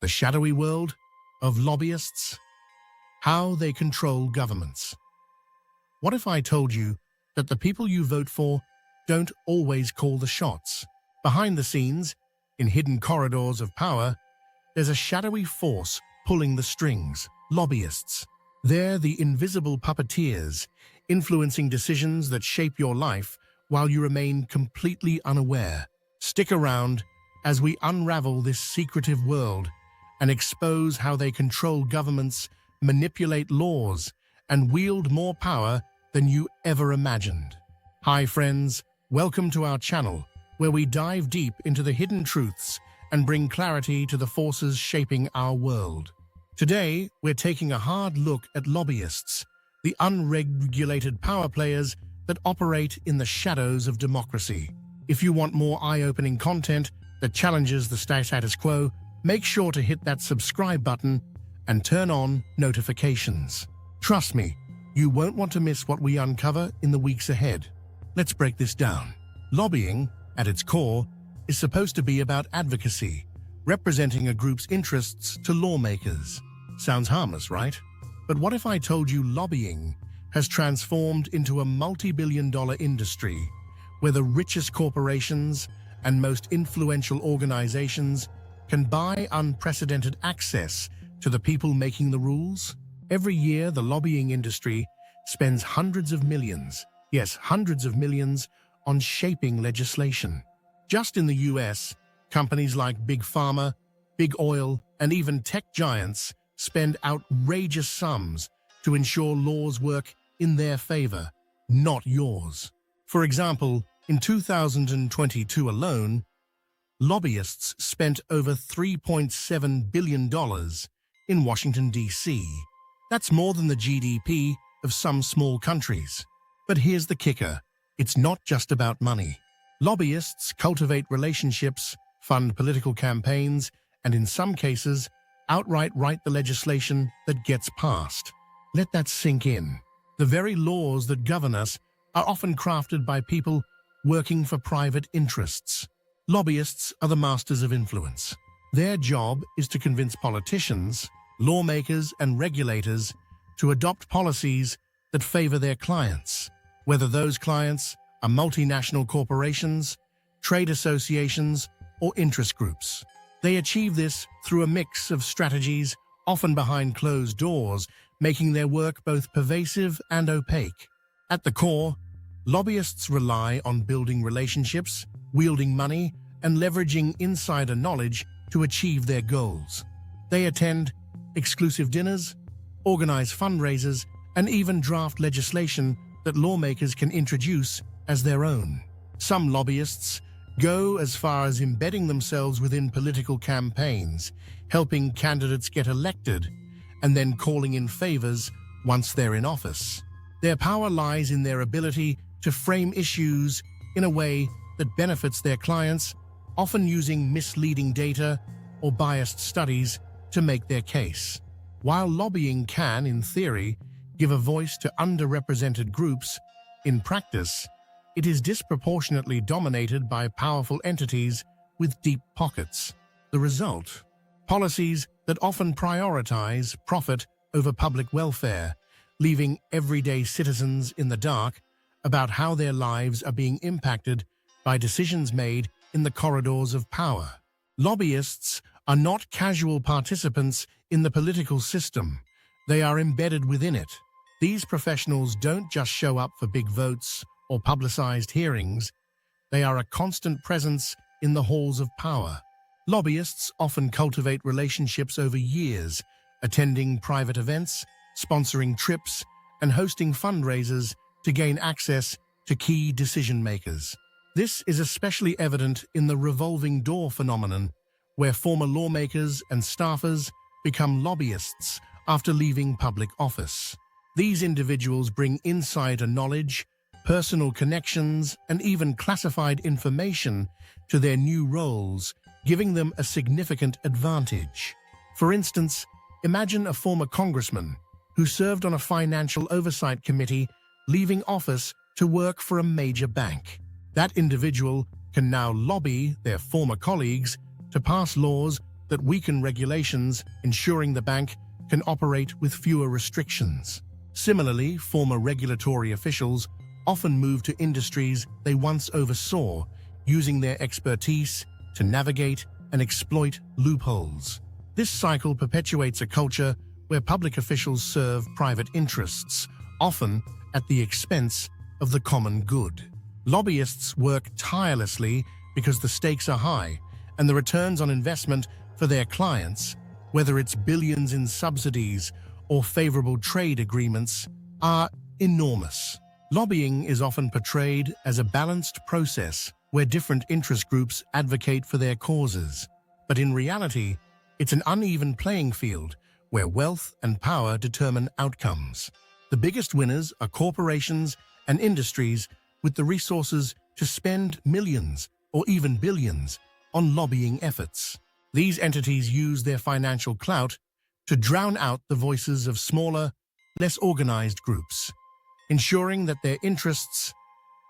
The shadowy world of lobbyists, how they control governments. What if I told you that the people you vote for don't always call the shots? Behind the scenes, in hidden corridors of power, there's a shadowy force pulling the strings, lobbyists. They're the invisible puppeteers, influencing decisions that shape your life while you remain completely unaware. Stick around as we unravel this secretive world and expose how they control governments, manipulate laws, and wield more power than you ever imagined. Hi friends, welcome to our channel, where we dive deep into the hidden truths and bring clarity to the forces shaping our world. Today, we're taking a hard look at lobbyists, the unregulated power players that operate in the shadows of democracy. If you want more eye-opening content that challenges the status quo, make sure to hit that subscribe button and turn on notifications. Trust me, you won't want to miss what we uncover in the weeks ahead. Let's break this down. Lobbying, at its core, is supposed to be about advocacy, representing a group's interests to lawmakers. Sounds harmless, right? But what if I told you lobbying has transformed into a multi-billion-dollar industry where the richest corporations and most influential organizations can buy unprecedented access to the people making the rules? Every year, the lobbying industry spends hundreds of millions, yes, hundreds of millions, on shaping legislation. Just in the US, companies like Big Pharma, Big Oil, and even tech giants spend outrageous sums to ensure laws work in their favor, not yours. For example, in 2022 alone, lobbyists spent over $3.7 billion in Washington, D.C. That's more than the GDP of some small countries. But here's the kicker. It's not just about money. Lobbyists cultivate relationships, fund political campaigns, and in some cases, outright write the legislation that gets passed. Let that sink in. The very laws that govern us are often crafted by people working for private interests. Lobbyists are the masters of influence. Their job is to convince politicians, lawmakers, and regulators to adopt policies that favor their clients, whether those clients are multinational corporations, trade associations, or interest groups. They achieve this through a mix of strategies, often behind closed doors, making their work both pervasive and opaque. At the core, lobbyists rely on building relationships, wielding money, and leveraging insider knowledge to achieve their goals. They attend exclusive dinners, organize fundraisers, and even draft legislation that lawmakers can introduce as their own. Some lobbyists go as far as embedding themselves within political campaigns, helping candidates get elected, and then calling in favors once they're in office. Their power lies in their ability to frame issues in a way that benefits their clients, often using misleading data or biased studies to make their case. While lobbying can, in theory, give a voice to underrepresented groups, in practice, it is disproportionately dominated by powerful entities with deep pockets. The result? Policies that often prioritize profit over public welfare, leaving everyday citizens in the dark about how their lives are being impacted by decisions made in the corridors of power. Lobbyists are not casual participants in the political system. They are embedded within it. These professionals don't just show up for big votes or publicized hearings. They are a constant presence in the halls of power. Lobbyists often cultivate relationships over years, attending private events, sponsoring trips, and hosting fundraisers to gain access to key decision-makers. This is especially evident in the revolving door phenomenon, where former lawmakers and staffers become lobbyists after leaving public office. These individuals bring insider knowledge, personal connections, and even classified information to their new roles, giving them a significant advantage. For instance, imagine a former congressman who served on a financial oversight committee leaving office to work for a major bank. That individual can now lobby their former colleagues to pass laws that weaken regulations, ensuring the bank can operate with fewer restrictions. Similarly, former regulatory officials often move to industries they once oversaw, using their expertise to navigate and exploit loopholes. This cycle perpetuates a culture where public officials serve private interests, often at the expense of the common good. Lobbyists work tirelessly because the stakes are high, and the returns on investment for their clients, whether it's billions in subsidies or favorable trade agreements, are enormous. Lobbying is often portrayed as a balanced process where different interest groups advocate for their causes. But in reality, it's an uneven playing field where wealth and power determine outcomes. The biggest winners are corporations and industries with the resources to spend millions or even billions on lobbying efforts. These entities use their financial clout to drown out the voices of smaller, less organized groups, ensuring that their interests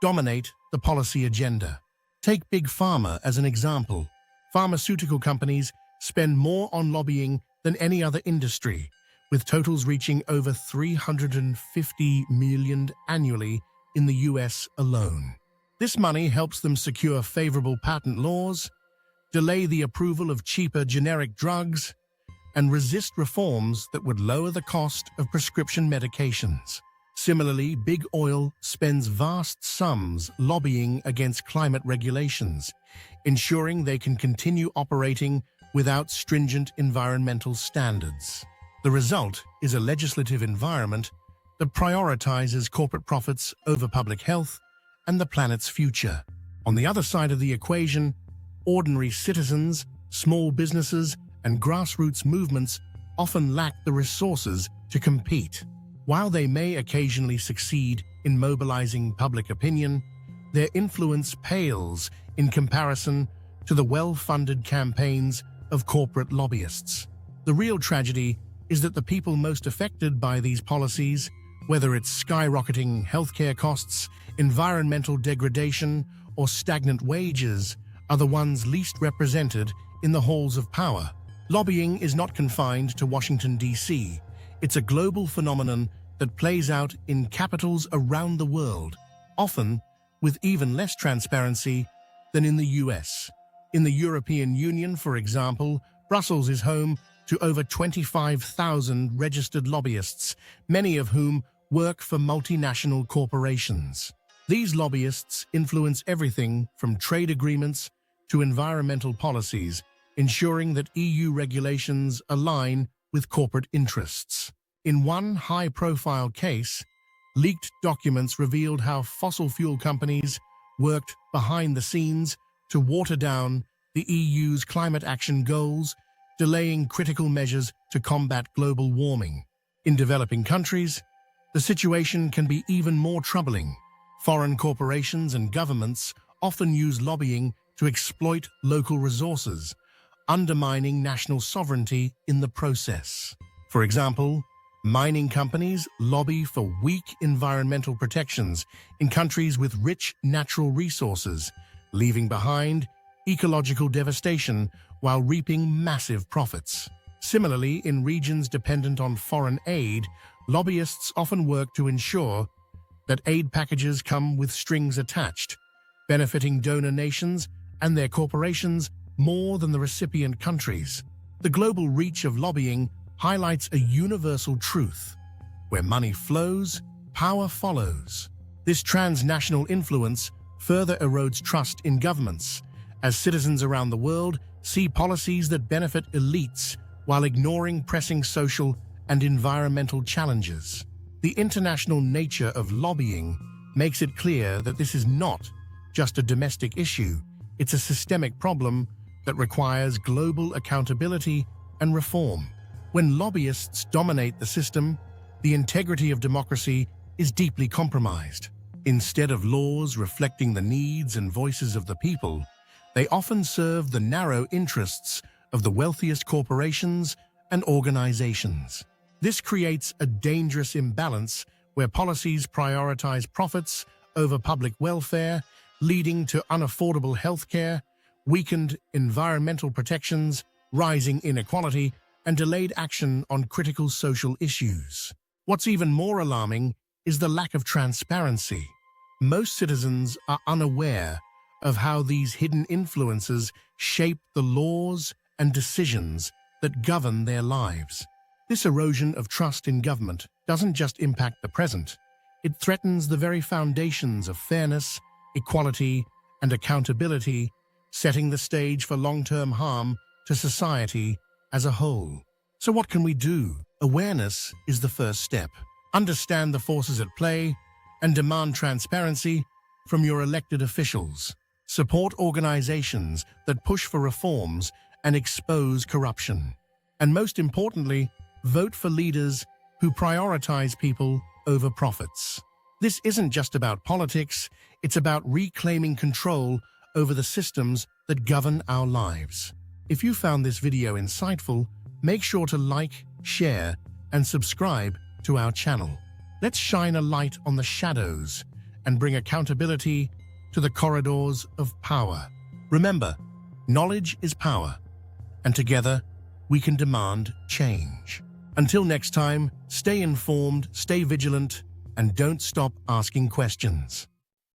dominate the policy agenda. Take Big Pharma as an example. Pharmaceutical companies spend more on lobbying than any other industry, with totals reaching over $350 million annually in the US alone. This money helps them secure favorable patent laws, delay the approval of cheaper generic drugs, and resist reforms that would lower the cost of prescription medications. Similarly, Big Oil spends vast sums lobbying against climate regulations, ensuring they can continue operating without stringent environmental standards. The result is a legislative environment that prioritizes corporate profits over public health and the planet's future. On the other side of the equation, ordinary citizens, small businesses, and grassroots movements often lack the resources to compete. While they may occasionally succeed in mobilizing public opinion, their influence pales in comparison to the well-funded campaigns of corporate lobbyists. The real tragedy is that the people most affected by these policies, whether it's skyrocketing healthcare costs, environmental degradation, or stagnant wages, are the ones least represented in the halls of power. Lobbying is not confined to Washington, D.C. It's a global phenomenon that plays out in capitals around the world, often with even less transparency than in the US. In the European Union, for example, Brussels is home to over 25,000 registered lobbyists, many of whom work for multinational corporations. These lobbyists influence everything from trade agreements to environmental policies, ensuring that EU regulations align with corporate interests. In one high-profile case, leaked documents revealed how fossil fuel companies worked behind the scenes to water down the EU's climate action goals, delaying critical measures to combat global warming. In developing countries, the situation can be even more troubling. Foreign corporations and governments often use lobbying to exploit local resources, undermining national sovereignty in the process. For example, mining companies lobby for weak environmental protections in countries with rich natural resources, leaving behind ecological devastation while reaping massive profits. Similarly, in regions dependent on foreign aid, lobbyists often work to ensure that aid packages come with strings attached, benefiting donor nations and their corporations more than the recipient countries. The global reach of lobbying highlights a universal truth: where money flows, power follows. This transnational influence further erodes trust in governments, as citizens around the world see policies that benefit elites while ignoring pressing social and environmental challenges. The international nature of lobbying makes it clear that this is not just a domestic issue, it's a systemic problem that requires global accountability and reform. When lobbyists dominate the system, the integrity of democracy is deeply compromised. Instead of laws reflecting the needs and voices of the people, they often serve the narrow interests of the wealthiest corporations and organizations. This creates a dangerous imbalance where policies prioritize profits over public welfare, leading to unaffordable healthcare, weakened environmental protections, rising inequality, and delayed action on critical social issues. What's even more alarming is the lack of transparency. Most citizens are unaware of how these hidden influences shape the laws and decisions that govern their lives. This erosion of trust in government doesn't just impact the present, it threatens the very foundations of fairness, equality, and accountability, setting the stage for long-term harm to society as a whole. So what can we do? Awareness is the first step. Understand the forces at play and demand transparency from your elected officials. Support organizations that push for reforms and expose corruption. And most importantly, vote for leaders who prioritize people over profits. This isn't just about politics, it's about reclaiming control over the systems that govern our lives. If you found this video insightful, make sure to like, share, and subscribe to our channel. Let's shine a light on the shadows and bring accountability to the corridors of power. Remember, knowledge is power, and together we can demand change. Until next time, stay informed, stay vigilant, and don't stop asking questions.